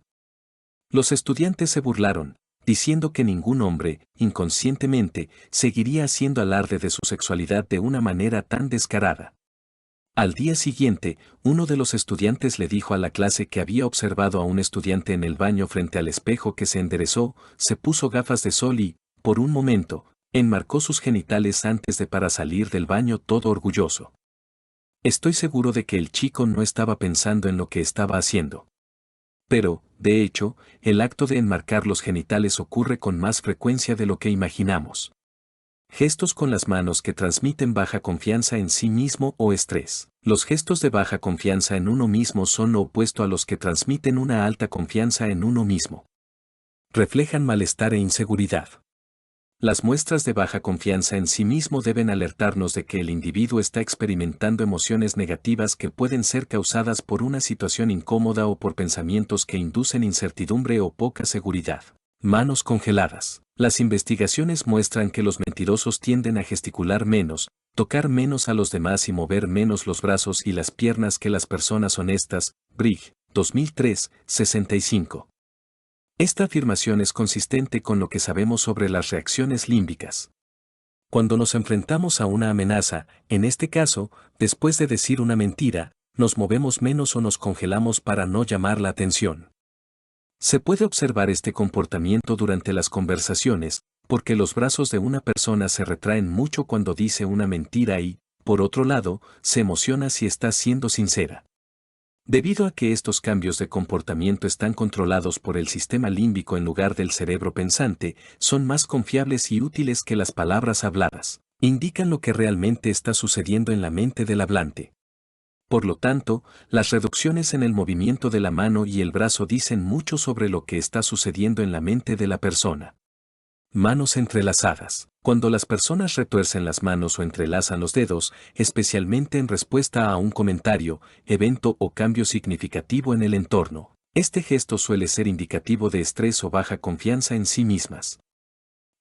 Speaker 1: Los estudiantes se burlaron, diciendo que ningún hombre, inconscientemente, seguiría haciendo alarde de su sexualidad de una manera tan descarada. Al día siguiente, uno de los estudiantes le dijo a la clase que había observado a un estudiante en el baño frente al espejo que se enderezó, se puso gafas de sol y, por un momento, enmarcó sus genitales antes de para salir del baño todo orgulloso. Estoy seguro de que el chico no estaba pensando en lo que estaba haciendo. Pero, de hecho, el acto de enmarcar los genitales ocurre con más frecuencia de lo que imaginamos. Gestos con las manos que transmiten baja confianza en sí mismo o estrés. Los gestos de baja confianza en uno mismo son lo opuesto a los que transmiten una alta confianza en uno mismo. Reflejan malestar e inseguridad. Las muestras de baja confianza en sí mismo deben alertarnos de que el individuo está experimentando emociones negativas que pueden ser causadas por una situación incómoda o por pensamientos que inducen incertidumbre o poca seguridad. Manos congeladas. Las investigaciones muestran que los mentirosos tienden a gesticular menos, tocar menos a los demás y mover menos los brazos y las piernas que las personas honestas. Brigg, 2003, 65. Esta afirmación es consistente con lo que sabemos sobre las reacciones límbicas. Cuando nos enfrentamos a una amenaza, en este caso, después de decir una mentira, nos movemos menos o nos congelamos para no llamar la atención. Se puede observar este comportamiento durante las conversaciones, porque los brazos de una persona se retraen mucho cuando dice una mentira y, por otro lado, se emociona si está siendo sincera. Debido a que estos cambios de comportamiento están controlados por el sistema límbico en lugar del cerebro pensante, son más confiables y útiles que las palabras habladas. Indican lo que realmente está sucediendo en la mente del hablante. Por lo tanto, las reducciones en el movimiento de la mano y el brazo dicen mucho sobre lo que está sucediendo en la mente de la persona. Manos entrelazadas. Cuando las personas retuercen las manos o entrelazan los dedos, especialmente en respuesta a un comentario, evento o cambio significativo en el entorno, este gesto suele ser indicativo de estrés o baja confianza en sí mismas.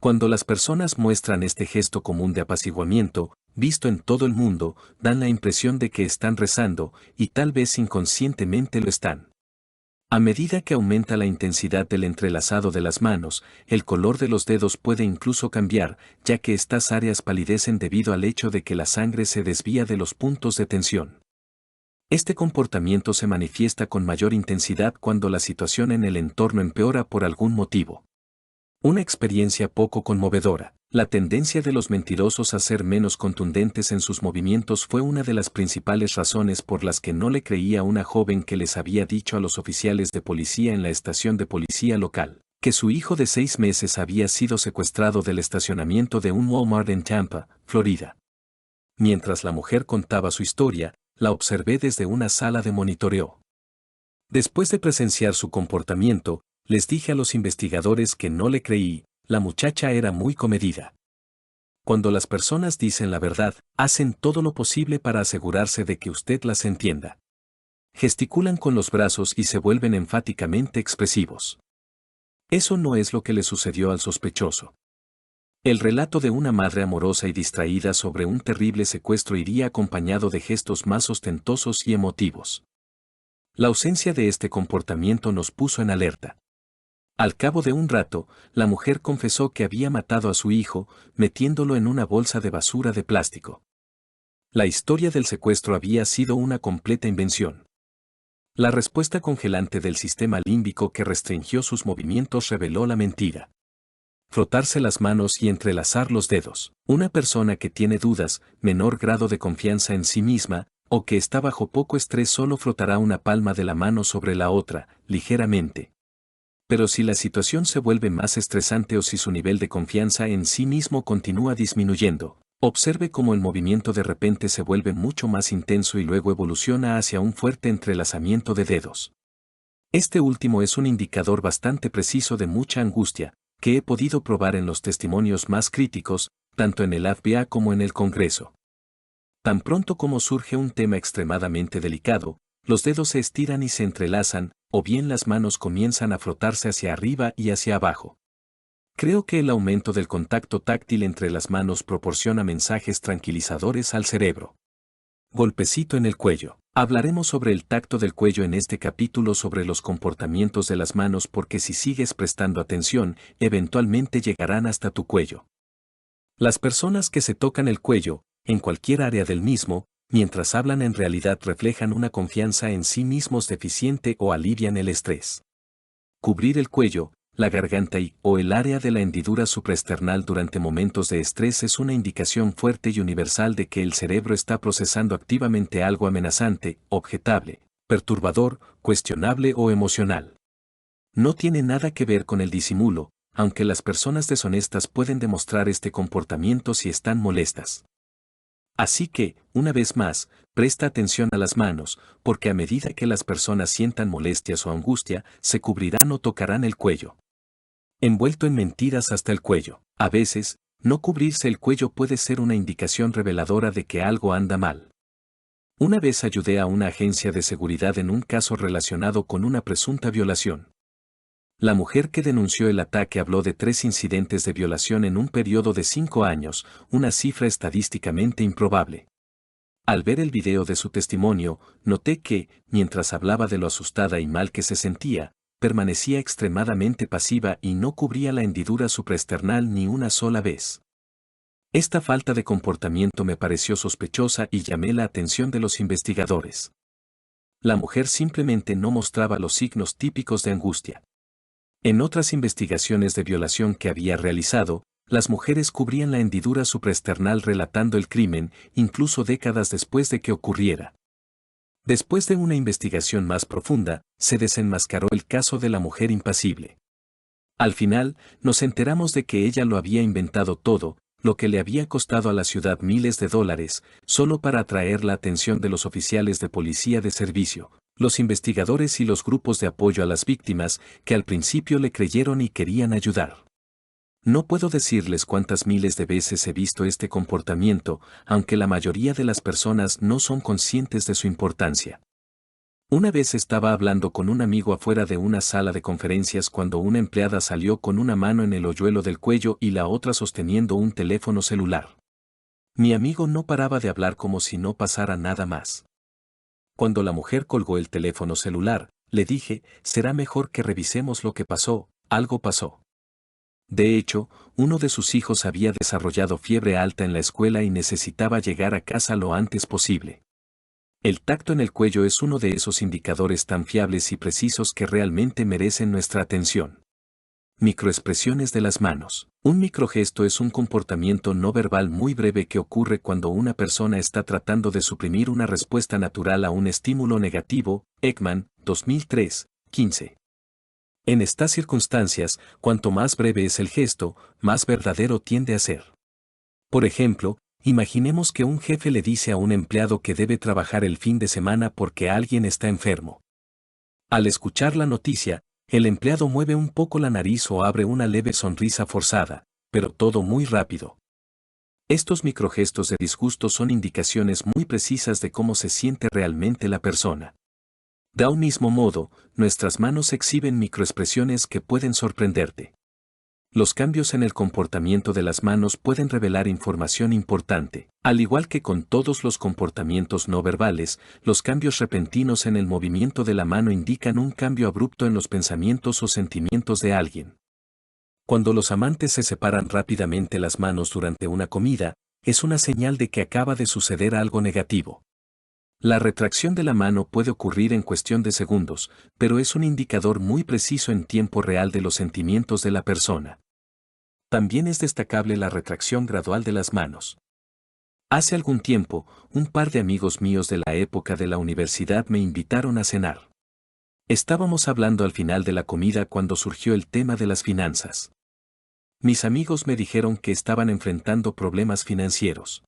Speaker 1: Cuando las personas muestran este gesto común de apaciguamiento, visto en todo el mundo, dan la impresión de que están rezando, y tal vez inconscientemente lo están. A medida que aumenta la intensidad del entrelazado de las manos, el color de los dedos puede incluso cambiar, ya que estas áreas palidecen debido al hecho de que la sangre se desvía de los puntos de tensión. Este comportamiento se manifiesta con mayor intensidad cuando la situación en el entorno empeora por algún motivo. Una experiencia poco conmovedora. La tendencia de los mentirosos a ser menos contundentes en sus movimientos fue una de las principales razones por las que no le creía una joven que les había dicho a los oficiales de policía en la estación de policía local que su hijo de 6 meses había sido secuestrado del estacionamiento de un Walmart en Tampa, Florida. Mientras la mujer contaba su historia, la observé desde una sala de monitoreo. Después de presenciar su comportamiento, les dije a los investigadores que no le creí. La muchacha era muy comedida. Cuando las personas dicen la verdad, hacen todo lo posible para asegurarse de que usted las entienda. Gesticulan con los brazos y se vuelven enfáticamente expresivos. Eso no es lo que le sucedió al sospechoso. El relato de una madre amorosa y distraída sobre un terrible secuestro iría acompañado de gestos más ostentosos y emotivos. La ausencia de este comportamiento nos puso en alerta. Al cabo de un rato, la mujer confesó que había matado a su hijo, metiéndolo en una bolsa de basura de plástico. La historia del secuestro había sido una completa invención. La respuesta congelante del sistema límbico que restringió sus movimientos reveló la mentira. Frotarse las manos y entrelazar los dedos. Una persona que tiene dudas, menor grado de confianza en sí misma, o que está bajo poco estrés solo frotará una palma de la mano sobre la otra, ligeramente. Pero si la situación se vuelve más estresante o si su nivel de confianza en sí mismo continúa disminuyendo, observe cómo el movimiento de repente se vuelve mucho más intenso y luego evoluciona hacia un fuerte entrelazamiento de dedos. Este último es un indicador bastante preciso de mucha angustia, que he podido probar en los testimonios más críticos, tanto en el FBI como en el Congreso. Tan pronto como surge un tema extremadamente delicado, los dedos se estiran y se entrelazan, o bien las manos comienzan a frotarse hacia arriba y hacia abajo. Creo que el aumento del contacto táctil entre las manos proporciona mensajes tranquilizadores al cerebro. Golpecito en el cuello. Hablaremos sobre el tacto del cuello en este capítulo sobre los comportamientos de las manos porque si sigues prestando atención, eventualmente llegarán hasta tu cuello. Las personas que se tocan el cuello, en cualquier área del mismo, mientras hablan en realidad reflejan una confianza en sí mismos deficiente o alivian el estrés. Cubrir el cuello, la garganta o el área de la hendidura supraesternal durante momentos de estrés es una indicación fuerte y universal de que el cerebro está procesando activamente algo amenazante, objetable, perturbador, cuestionable o emocional. No tiene nada que ver con el disimulo, aunque las personas deshonestas pueden demostrar este comportamiento si están molestas. Así que, una vez más, presta atención a las manos, porque a medida que las personas sientan molestias o angustia, se cubrirán o tocarán el cuello. Envuelto en mentiras hasta el cuello. A veces, no cubrirse el cuello puede ser una indicación reveladora de que algo anda mal. Una vez ayudé a una agencia de seguridad en un caso relacionado con una presunta violación. La mujer que denunció el ataque habló de 3 incidentes de violación en un periodo de 5 años, una cifra estadísticamente improbable. Al ver el video de su testimonio, noté que, mientras hablaba de lo asustada y mal que se sentía, permanecía extremadamente pasiva y no cubría la hendidura supraesternal ni una sola vez. Esta falta de comportamiento me pareció sospechosa y llamé la atención de los investigadores. La mujer simplemente no mostraba los signos típicos de angustia. En otras investigaciones de violación que había realizado, las mujeres cubrían la hendidura supraesternal relatando el crimen, incluso décadas después de que ocurriera. Después de una investigación más profunda, se desenmascaró el caso de la mujer impasible. Al final, nos enteramos de que ella lo había inventado todo, lo que le había costado a la ciudad miles de dólares, solo para atraer la atención de los oficiales de policía de servicio, los investigadores y los grupos de apoyo a las víctimas, que al principio le creyeron y querían ayudar. No puedo decirles cuántas miles de veces he visto este comportamiento, aunque la mayoría de las personas no son conscientes de su importancia. Una vez estaba hablando con un amigo afuera de una sala de conferencias cuando una empleada salió con una mano en el hoyuelo del cuello y la otra sosteniendo un teléfono celular. Mi amigo no paraba de hablar como si no pasara nada más. Cuando la mujer colgó el teléfono celular, le dije, será mejor que revisemos lo que pasó, algo pasó. De hecho, uno de sus hijos había desarrollado fiebre alta en la escuela y necesitaba llegar a casa lo antes posible. El tacto en el cuello es uno de esos indicadores tan fiables y precisos que realmente merecen nuestra atención. Microexpresiones de las manos. Un microgesto es un comportamiento no verbal muy breve que ocurre cuando una persona está tratando de suprimir una respuesta natural a un estímulo negativo. Ekman, 2003, 15. En estas circunstancias, cuanto más breve es el gesto, más verdadero tiende a ser. Por ejemplo, imaginemos que un jefe le dice a un empleado que debe trabajar el fin de semana porque alguien está enfermo. Al escuchar la noticia, el empleado mueve un poco la nariz o abre una leve sonrisa forzada, pero todo muy rápido. Estos microgestos de disgusto son indicaciones muy precisas de cómo se siente realmente la persona. De un mismo modo, nuestras manos exhiben microexpresiones que pueden sorprenderte. Los cambios en el comportamiento de las manos pueden revelar información importante. Al igual que con todos los comportamientos no verbales, los cambios repentinos en el movimiento de la mano indican un cambio abrupto en los pensamientos o sentimientos de alguien. Cuando los amantes se separan rápidamente las manos durante una comida, es una señal de que acaba de suceder algo negativo. La retracción de la mano puede ocurrir en cuestión de segundos, pero es un indicador muy preciso en tiempo real de los sentimientos de la persona. También es destacable la retracción gradual de las manos. Hace algún tiempo, un par de amigos míos de la época de la universidad me invitaron a cenar. Estábamos hablando al final de la comida cuando surgió el tema de las finanzas. Mis amigos me dijeron que estaban enfrentando problemas financieros.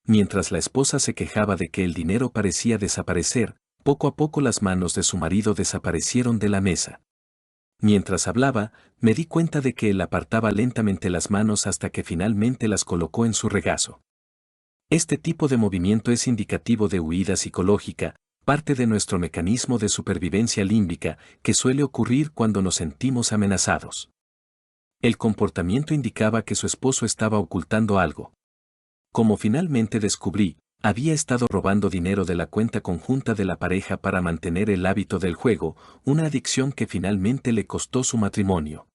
Speaker 1: Mientras la esposa se quejaba de que el dinero parecía desaparecer, poco a poco las manos de su marido desaparecieron de la mesa. Mientras hablaba, me di cuenta de que él apartaba lentamente las manos hasta que finalmente las colocó en su regazo. Este tipo de movimiento es indicativo de huida psicológica, parte de nuestro mecanismo de supervivencia límbica, que suele ocurrir cuando nos sentimos amenazados. El comportamiento indicaba que su esposo estaba ocultando algo. Como finalmente descubrí, había estado robando dinero de la cuenta conjunta de la pareja para mantener el hábito del juego, una adicción que finalmente le costó su matrimonio.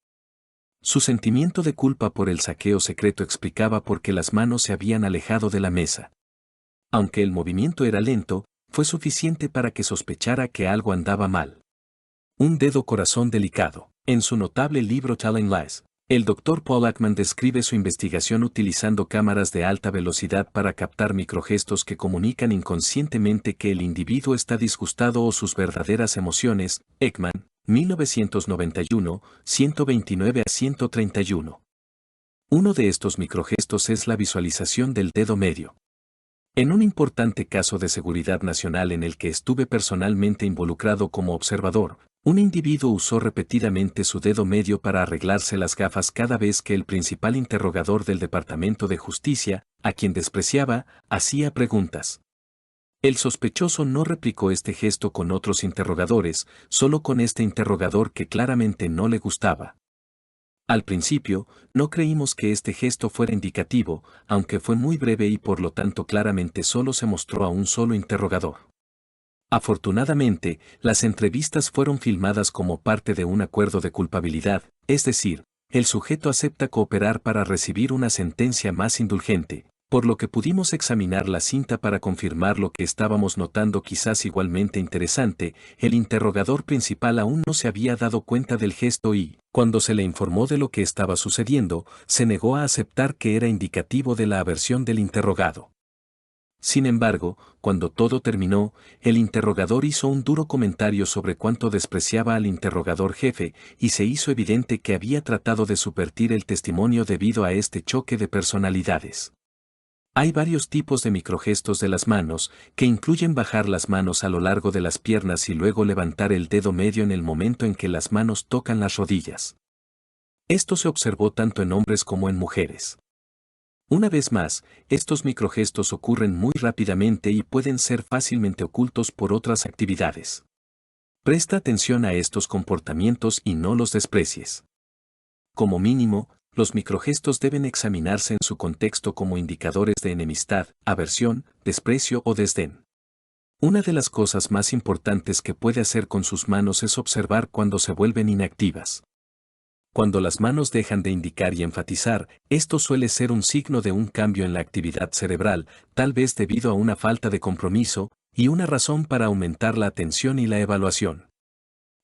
Speaker 1: Su sentimiento de culpa por el saqueo secreto explicaba por qué las manos se habían alejado de la mesa. Aunque el movimiento era lento, fue suficiente para que sospechara que algo andaba mal. Un dedo corazón delicado. En su notable libro Telling Lies, el Dr. Paul Ekman describe su investigación utilizando cámaras de alta velocidad para captar microgestos que comunican inconscientemente que el individuo está disgustado o sus verdaderas emociones. Ekman, 1991, 129 a 131. Uno de estos microgestos es la visualización del dedo medio. En un importante caso de seguridad nacional en el que estuve personalmente involucrado como observador, un individuo usó repetidamente su dedo medio para arreglarse las gafas cada vez que el principal interrogador del Departamento de Justicia, a quien despreciaba, hacía preguntas. El sospechoso no replicó este gesto con otros interrogadores, solo con este interrogador que claramente no le gustaba. Al principio, no creímos que este gesto fuera indicativo, aunque fue muy breve y por lo tanto claramente solo se mostró a un solo interrogador. Afortunadamente, las entrevistas fueron filmadas como parte de un acuerdo de culpabilidad, es decir, el sujeto acepta cooperar para recibir una sentencia más indulgente, por lo que pudimos examinar la cinta para confirmar lo que estábamos notando quizás igualmente interesante, el interrogador principal aún no se había dado cuenta del gesto y, cuando se le informó de lo que estaba sucediendo, se negó a aceptar que era indicativo de la aversión del interrogado. Sin embargo, cuando todo terminó, el interrogador hizo un duro comentario sobre cuánto despreciaba al interrogador jefe, y se hizo evidente que había tratado de subvertir el testimonio debido a este choque de personalidades. Hay varios tipos de microgestos de las manos, que incluyen bajar las manos a lo largo de las piernas y luego levantar el dedo medio en el momento en que las manos tocan las rodillas. Esto se observó tanto en hombres como en mujeres. Una vez más, estos microgestos ocurren muy rápidamente y pueden ser fácilmente ocultos por otras actividades. Presta atención a estos comportamientos y no los desprecies. Como mínimo, los microgestos deben examinarse en su contexto como indicadores de enemistad, aversión, desprecio o desdén. Una de las cosas más importantes que puede hacer con sus manos es observar cuando se vuelven inactivas. Cuando las manos dejan de indicar y enfatizar, esto suele ser un signo de un cambio en la actividad cerebral, tal vez debido a una falta de compromiso, y una razón para aumentar la atención y la evaluación.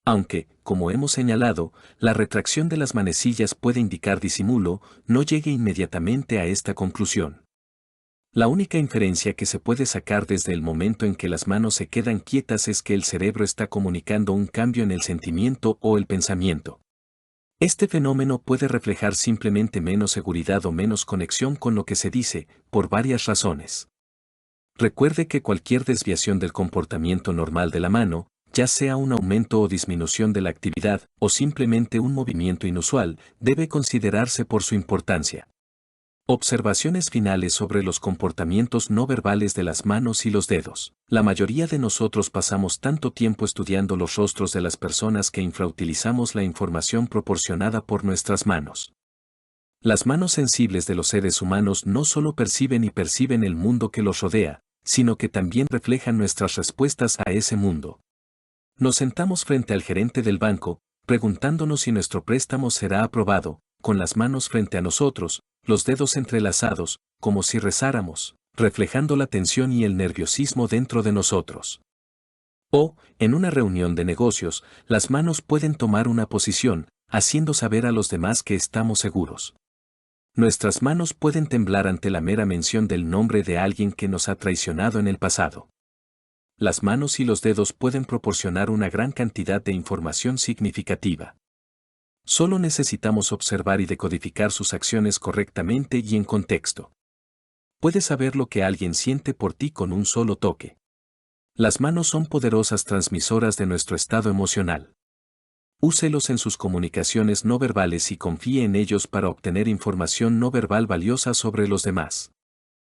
Speaker 1: Aunque, como hemos señalado, la retracción de las manecillas puede indicar disimulo, no llegue inmediatamente a esta conclusión. La única inferencia que se puede sacar desde el momento en que las manos se quedan quietas es que el cerebro está comunicando un cambio en el sentimiento o el pensamiento. Este fenómeno puede reflejar simplemente menos seguridad o menos conexión con lo que se dice, por varias razones. Recuerde que cualquier desviación del comportamiento normal de la mano, ya sea un aumento o disminución de la actividad, o simplemente un movimiento inusual, debe considerarse por su importancia. Observaciones finales sobre los comportamientos no verbales de las manos y los dedos. La mayoría de nosotros pasamos tanto tiempo estudiando los rostros de las personas que infrautilizamos la información proporcionada por nuestras manos. Las manos sensibles de los seres humanos no solo perciben y perciben el mundo que los rodea, sino que también reflejan nuestras respuestas a ese mundo. Nos sentamos frente al gerente del banco, preguntándonos si nuestro préstamo será aprobado, con las manos frente a nosotros, los dedos entrelazados, como si rezáramos, reflejando la tensión y el nerviosismo dentro de nosotros. O, en una reunión de negocios, las manos pueden tomar una posición, haciendo saber a los demás que estamos seguros. Nuestras manos pueden temblar ante la mera mención del nombre de alguien que nos ha traicionado en el pasado. Las manos y los dedos pueden proporcionar una gran cantidad de información significativa. Solo necesitamos observar y decodificar sus acciones correctamente y en contexto. Puedes saber lo que alguien siente por ti con un solo toque. Las manos son poderosas transmisoras de nuestro estado emocional. Úselos en sus comunicaciones no verbales y confíe en ellos para obtener información no verbal valiosa sobre los demás.